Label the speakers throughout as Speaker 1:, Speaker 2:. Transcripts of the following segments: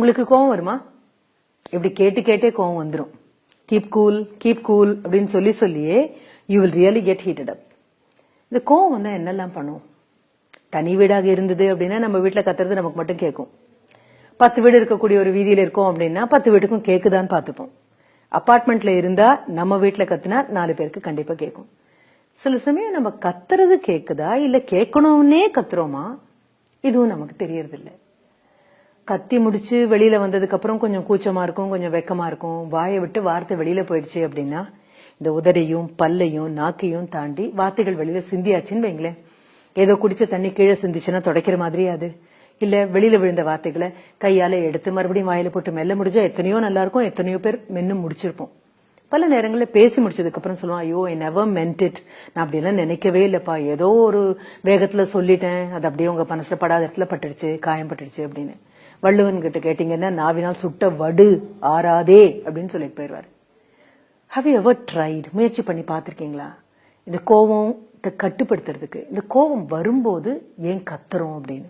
Speaker 1: உங்களுக்கு கோவம் வருமா? இப்படி கேட்டு கேட்டே கோவம் வந்துடும். கீப் கூல் அப்படின்னு சொல்லியே you will really get heated அப். இந்த கோவம் வந்தா என்னெல்லாம் பண்ணும்? தனி வீடாக இருந்தது அப்படின்னா நம்ம வீட்டுல கத்துறது நமக்கு மட்டும் கேட்கும். 10 வீடு இருக்கக்கூடிய ஒரு வீதியில இருக்கோம் அப்படின்னா 10 வீட்டுக்கும் கேக்குதான்னு பாத்துப்போம். அபார்ட்மெண்ட்ல இருந்தா நம்ம வீட்டுல கத்துனா 4 பேருக்கு கண்டிப்பா கேட்கும். சில சமயம் நம்ம கத்துறது கேக்குதா இல்ல கேட்கணும்னே கத்துறோமா, இதுவும் நமக்கு தெரியறது இல்லை. கத்தி முடிச்சு வெளியில வந்ததுக்கு அப்புறம் கொஞ்சம் கூச்சமா இருக்கும், கொஞ்சம் வெக்கமா இருக்கும். வாயை விட்டு வார்த்தை வெளியில போயிடுச்சு அப்படின்னா இந்த உதடையும் பல்லையும் நாக்கையும் தாண்டி வார்த்தைகள் வெளியில சிந்தியாச்சுன்னு வைங்களேன். ஏதோ குடிச்ச தண்ணி கீழே சிந்திச்சுன்னா துடைக்கிற மாதிரி அது இல்ல, வெளியில விழுந்த வார்த்தைகளை கையால எடுத்து மறுபடியும் வாயில போட்டு மெல்ல முடிஞ்சா எத்தனையோ நல்லா இருக்கும், எத்தனையோ பேர் மென்னு முடிச்சிருப்போம். பல நேரங்களில் பேசி முடிச்சதுக்கு அப்புறம் சொல்லுவான், ஐயோ ஐ நெவர் மென்ட் இட், நான் அப்படியெல்லாம் நினைக்கவே இல்லப்பா, ஏதோ ஒரு வேகத்துல சொல்லிட்டேன், அது அப்படியே உங்க மனசுல படாத இடத்துல பட்டுடுச்சு, காயம் பட்டுடுச்சு அப்படின்னு. வள்ளுவன் கிட்ட கேட்டீங்கன்னா நாவினால் சுட்ட வடு ஆறாதே அப்படின்னு சொல்லிட்டு போயிடுவாரு. ஹவ் யூ எவர் ட்ரைட், முயற்சி பண்ணி பார்த்திருக்கீங்களா இந்த கோவத்தை கட்டுப்படுத்துறதுக்கு? இந்த கோவம் வரும்போது ஏன் கத்துறோம் அப்படின்னு.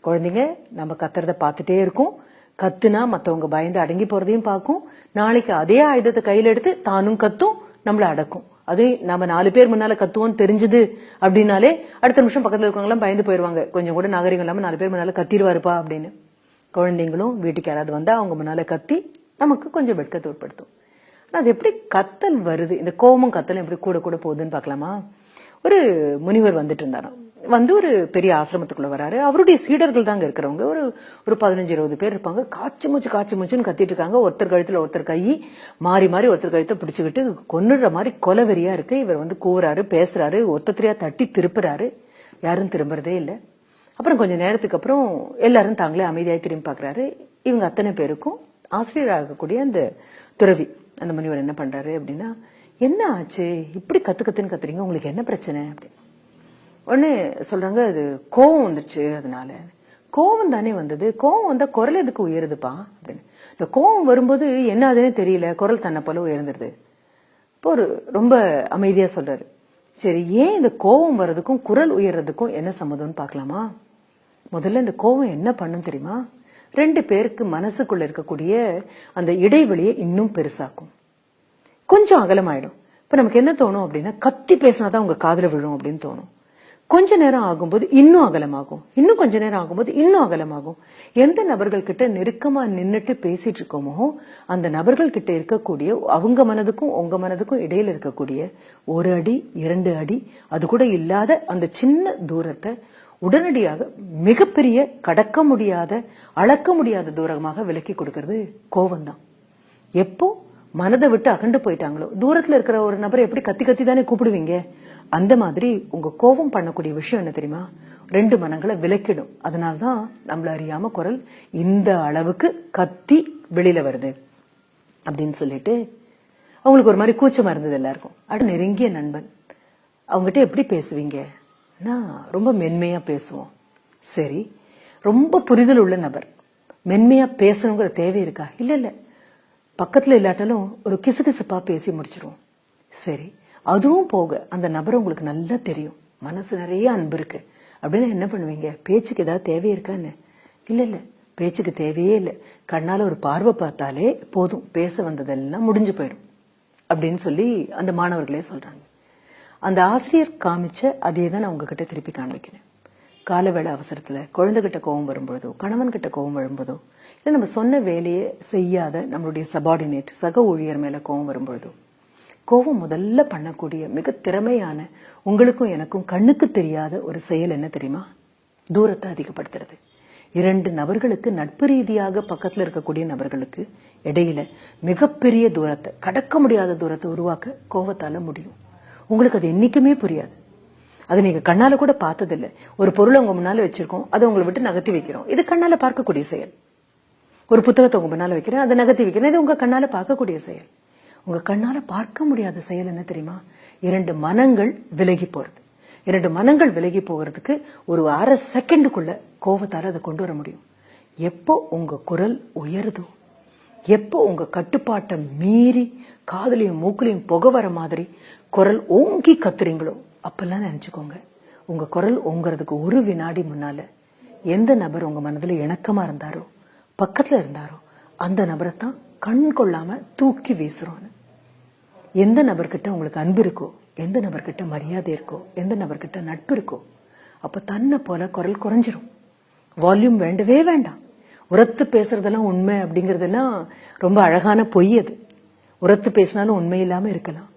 Speaker 1: குழந்தைங்க நம்ம கத்துறத பார்த்துட்டே இருக்கும். கத்துனா மத்தவங்க பயந்து அடங்கி போறதையும் பார்க்கும். நாளைக்கு அதே ஆயுதத்தை கையில எடுத்து தானும் கத்தும், நம்மள அடக்கும். அது நம்ம 4 பேர் முன்னால கத்துவோம் தெரிஞ்சது அப்படின்னாலே அடுத்த நிமிஷம் பக்கத்துல இருக்கவங்க பயந்து போயிருவாங்க. கொஞ்சம் கூட நாகரிகம் இல்லாம 4 பேர் முன்னால கத்திடுவாருப்பா அப்படின்னு. குழந்தைங்களும் வீட்டுக்கு யாராவது வந்தா அவங்க முன்னால கத்தி நமக்கு கொஞ்சம் வெட்கத்தை ஏற்படுத்தும். அது எப்படி கத்தல் வருது, இந்த கோபமும் கத்தலும் எப்படி கூட கூட போகுதுன்னு பாக்கலாமா? ஒரு முனிவர் வந்துட்டு இருந்தாராம். வந்து ஒரு பெரிய ஆசிரமத்துக்குள்ள வராரு. அவருடைய சீடர்கள் தாங்க இருக்கிறவங்க. ஒரு 15-20 பேர் இருப்பாங்க. காய்ச்சி மூச்சுன்னு கத்திட்டு இருக்காங்க. ஒருத்தர் கழுத்துல ஒருத்தர் கை மாறி மாறி ஒருத்தர் கழுத்தை பிடிச்சுக்கிட்டு கொன்னுற மாதிரி கொலவெறியா இருக்கு. இவர் வந்து கூறாரு, பேசுறாரு, ஒத்தத்திரியா தட்டி திருப்புறாரு. யாரும் திரும்புறதே இல்லை. அப்புறம் கொஞ்சம் நேரத்துக்கு அப்புறம் எல்லாரும் தாங்களே அமைதியாய் திரும்பி பாக்குறாரு. இவங்க அத்தனை பேருக்கும் ஆசிரியர் ஆகக்கூடிய அந்த துறவி அந்த முனிவர் என்ன பண்றாரு அப்படின்னா, என்ன ஆச்சு இப்படி கத்துன்னு கத்துறீங்க, உங்களுக்கு என்ன பிரச்சனை அப்படின்னு. உடனே சொல்றாங்க, அது கோவம் வந்துருச்சு. அதனால கோவம் தானே வந்தது, கோவம் வந்தா குரல் எதுக்கு உயருதுப்பா அப்படின்னு. இந்த கோவம் வரும்போது என்ன ஆகுதுன்னே தெரியல, குரல் தன்னை போல உயர்ந்துருது. இப்போ ஒரு ரொம்ப அமைதியா சொல்றாரு, சரி ஏன் இந்த கோவம் வர்றதுக்கும் குரல் உயர்றதுக்கும் என்ன சம்மதம்னு பாக்கலாமா? முதல்ல இந்த கோவம் என்ன பண்ணும் தெரியுமா? 2 பேருக்கு மனசுக்குள்ள இருக்கக்கூடிய அந்த இடைவெளியை இன்னும் பெருசாக்கும், கொஞ்சம் அகலமாயிடும். இப்ப நமக்கு என்ன தோணும் அப்படின்னா, கத்தி பேசினாதான் உங்க காதுல விழும் அப்படின்னு தோணும். கொஞ்ச நேரம் ஆகும்போது இன்னும் அகலமாகும், இன்னும் கொஞ்ச நேரம் ஆகும்போது இன்னும் அகலமாகும். எந்த நபர்கள் கிட்ட நெருக்கமா நின்னுட்டு பேசிட்டு இருக்கோமோ அந்த நபர்கள் கிட்ட இருக்கக்கூடிய அவங்க மனதுக்கும் உங்க மனதுக்கும் இடையில இருக்கக்கூடிய 1 அடி 2 அடி அது கூட இல்லாத அந்த சின்ன தூரத்தை உடனடியாக மிகப்பெரிய கடக்க முடியாத அளக்க முடியாத தூரமாக விலக்கி கொடுக்கிறது கோவம் தான். எப்போ மனதை விட்டு அகண்டு போயிட்டாங்களோ, தூரத்துல இருக்கிற ஒரு நபரை எப்படி கத்தி தானே கூப்பிடுவீங்க, அந்த மாதிரி உங்க கோபம் பண்ணக்கூடிய விஷயம் என்ன தெரியுமா? 2 மனங்களை விலக்கிடும். அதனால்தான் நம்மள அறியாம குரல் இந்த அளவுக்கு கத்தி வெளியில வருது அப்படின்னு சொல்லிட்டு அவங்களுக்கு ஒரு மாதிரி கூச்சமா இருந்தது எல்லாருக்கும். அடுத்து நெருங்கிய நண்பன், அவங்ககிட்ட எப்படி பேசுவீங்க? ரொம்ப மென்மையா பேசுவோம். சரி, ரொம்ப புரிதல் உள்ள நபர், மென்மையா பேசணுங்கிற தேவை இருக்கா? இல்ல, பக்கத்துல இல்லாட்டாலும் ஒரு கிசுகிசுப்பா பேசி முடிச்சிருவோம். சரி, அதுவும் போக அந்த நபர் உங்களுக்கு நல்லா தெரியும், மனசு நிறைய அன்பு இருக்கு அப்படின்னு என்ன பண்ணுவீங்க? பேச்சுக்கு ஏதாவது தேவை இருக்கான்னு? இல்ல, பேச்சுக்கு தேவையே இல்லை, கண்ணால ஒரு பார்வை பார்த்தாலே போதும், பேச வந்ததெல்லாம் முடிஞ்சு போயிடும் அப்படின்னு சொல்லி அந்த மாணவர்களே சொல்றாங்க. அந்த ஆசிரியர் காமிச்ச அதே தான் நான் உங்ககிட்ட திருப்பி காண்பிக்கிறேன். காலவேளை அவசரத்துல குழந்தைகிட்ட கோவம் வரும்போதோ, கணவன் கிட்ட கோவம் வரும்போதோ, இல்ல நம்ம சொன்ன வேலையை செய்யாத நம்மளுடைய சபார்டினேட் சக ஊழியர் மேல கோவம் வரும்போதோ, கோவம் முதல்ல பண்ணக்கூடிய மிக திறமையான உங்களுக்கும் எனக்கும் கண்ணுக்கு தெரியாத ஒரு செயல் என்ன தெரியுமா? தூரத்தை அதிகப்படுத்துறது. 2 நபர்களுக்கு நட்பு ரீதியாக பக்கத்துல இருக்கக்கூடிய நபர்களுக்கு இடையில மிகப்பெரிய தூரத்தை, கடக்க முடியாத தூரத்தை உருவாக்க கோவத்தால முடியும். உங்களுக்கு அது என்னைக்குமே புரியாது, அது நீங்க கண்ணால கூட பார்த்ததில்லை. ஒரு பொருளை உங்க முன்னால வச்சிருக்கோம், அதை உங்களை விட்டு நகர்த்தி வைக்கிறோம், இது கண்ணால பார்க்கக்கூடிய செயல். ஒரு புத்தகத்தை உங்க முன்னால வைக்கிறேன், அதை நகர்த்தி வைக்கிறேன், இது உங்க கண்ணால பார்க்கக்கூடிய செயல். உங்க கண்ணால பார்க்க முடியாத செயல் என்ன தெரியுமா? 2 மனங்கள் விலகி போறது. 2 மனங்கள் விலகி போகிறதுக்கு ஒரு அரை செகண்டுக்குள்ள கோவத்தால அதை கொண்டு வர முடியும். எப்போ உங்க குரல் உயருதோ, எப்போ உங்க கட்டுப்பாட்டை மீறி காதுலையும் மூக்குலையும் புகை வர மாதிரி குரல் ஓங்கி கத்துறீங்களோ அப்பெல்லாம் நினைச்சுக்கோங்க, உங்க குரல் ஓங்குறதுக்கு 1 வினாடி முன்னால எந்த நபர் உங்க மனதுல இணக்கமா இருந்தாரோ பக்கத்துல இருந்தாரோ அந்த நபரை தான் கண் கொள்ளாம தூக்கி வீசுறோன்னு. எந்த நபர்கிட்ட உங்களுக்கு அன்பு இருக்கோ, எந்த நபர்கிட்ட மரியாதை இருக்கோ, எந்த நபர்கிட்ட நட்பு இருக்கோ, அப்ப தன்னை போல குரல் குறைஞ்சிரும். வால்யூம் வேண்டவே வேண்டாம். உரத்து பேசுறதெல்லாம் உண்மை அப்படிங்கறதெல்லாம் ரொம்ப அழகான பொய். அது உரத்து பேசினாலும் உண்மை இல்லாம இருக்கலாம்.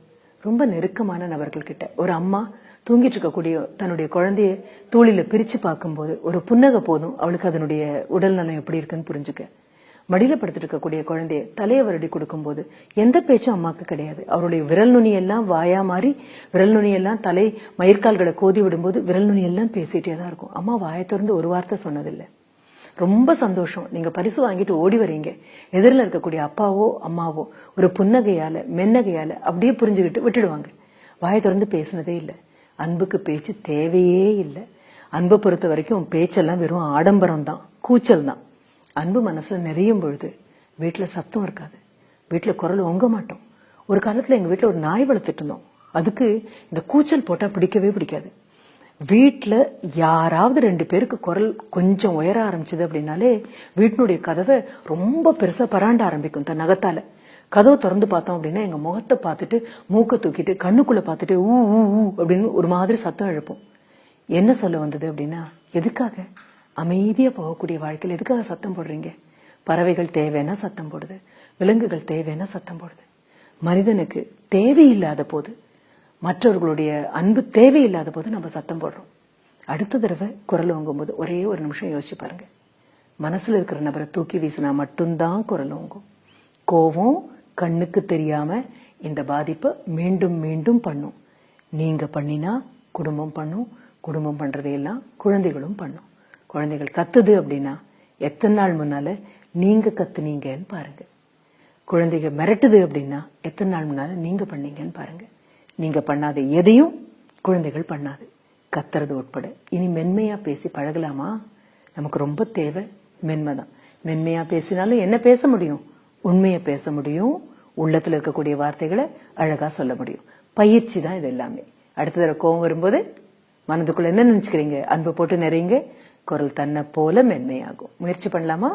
Speaker 1: ரொம்ப நெருக்கமான நபர்கள் கிட்ட ஒரு அம்மா தூங்கிட்டு இருக்கக்கூடிய தன்னுடைய குழந்தைய தூளில பிரிச்சு பார்க்கும்போது ஒரு புன்னகை போதும் அவளுக்கு அதனுடைய உடல் நலம் எப்படி இருக்குன்னு புரிஞ்சுக்க. மடியில படுத்துட்டு இருக்கக்கூடிய குழந்தைய தலையை வருடி கொடுக்கும் போது எந்த பேச்சும் அம்மாக்கு கிடையாது. அவருடைய விரல் நுனியெல்லாம் வாயா மாறி விரல் நுனியெல்லாம் தலை மயிர்கால்களை கோதி விடும்போது விரல் நுனியெல்லாம் பேசிட்டே தான் இருக்கும். அம்மா வாயை திறந்து ஒரு வார்த்தை சொன்னதில்லை. ரொம்ப சந்தோஷம். நீங்க பரிசு வாங்கிட்டு ஓடி வரீங்க. எதிரில் இருக்கக்கூடிய அப்பாவோ அம்மாவோ ஒரு புன்னகையால மென்னகையால அப்படியே புரிஞ்சுக்கிட்டு விட்டுடுவாங்க. வாயை திறந்து பேசினதே இல்லை. அன்புக்கு பேச்சு தேவையே இல்லை. அன்பை பொறுத்த வரைக்கும் பேச்செல்லாம் வெறும் ஆடம்பரம் தான், கூச்சல் தான். அன்பு மனசுல நிறையும் பொழுது வீட்டுல சத்தம் இருக்காது, வீட்டுல குரல் ஒங்க மாட்டோம். ஒரு காலத்துல எங்க வீட்டுல ஒரு நாய் வளர்த்துட்டு இருந்தோம். அதுக்கு இந்த கூச்சல் போட்டா பிடிக்கவே பிடிக்காது. வீட்டுல யாராவது 2 பேருக்கு குரல் கொஞ்சம் உயர ஆரம்பிச்சது அப்படின்னாலே வீட்டினுடைய கதவை ரொம்ப பெருசா பராண்ட ஆரம்பிக்கும் தன் நகத்தால. கதவை திறந்து பார்த்தோம் அப்படின்னா எங்க முகத்தை பார்த்துட்டு மூக்க தூக்கிட்டு கண்ணுக்குள்ள பார்த்துட்டு ஊ ஊ ஊ அப்படின்னு ஒரு மாதிரி சத்தம் எழுப்போம். என்ன சொல்ல வந்தது அப்படின்னா, எதுக்காக அமைதியா போகக்கூடிய வாழ்க்கையில் எதுக்காக சத்தம் போடுறீங்க? பறவைகள் தேவைன்னா சத்தம் போடுது, விலங்குகள் தேவைன்னா சத்தம் போடுது. மனிதனுக்கு தேவையில்லாத போது, மற்றவர்களுடைய அன்பு தேவையில்லாத போது நம்ம சத்தம் போடுறோம். அடுத்த தடவை குரல் ஓங்கும் போது ஒரே ஒரு நிமிஷம் யோசிச்சு பாருங்க. மனசுல இருக்கிற நபரை தூக்கி வீசினா மட்டும்தான் குரல் ஓங்கும். கோவம் கண்ணுக்கு தெரியாம இந்த பாதிப்பை மீண்டும் மீண்டும் பண்ணும். நீங்க பண்ணினா குடும்பம் பண்ணும், குடும்பம் பண்றதையெல்லாம் குழந்தைகளும் பண்ணும். குழந்தைகள் கத்துது அப்படின்னா எத்தனை நாள் முன்னால நீங்க கத்துனீங்கன்னு பாருங்க. குழந்தைங்க மிரட்டுது அப்படின்னா எத்தனை நாள் முன்னால நீங்க பண்ணீங்கன்னு பாருங்க. நீங்க பண்ணாத எதையும் குழந்தைகள் பண்ணாது, கத்துறது உட்பட. இனி மென்மையா பேசி பழகலாமா? நமக்கு ரொம்ப தேவை மென்மைதான். மென்மையா பேசினாலும் என்ன பேச முடியும்? உண்மையை பேச முடியும். உள்ளத்துல இருக்கக்கூடிய வார்த்தைகளை அழகா சொல்ல முடியும். பயிற்சி தான் இது எல்லாமே. அடுத்த தடவை கோவம் வரும்போது மனதுக்குள்ள என்ன நினைச்சுக்கிறீங்க? அன்பு போட்டு நிறைங்க, குரல் தன்னை போல மென்மையாகும். முயற்சி பண்ணலாமா?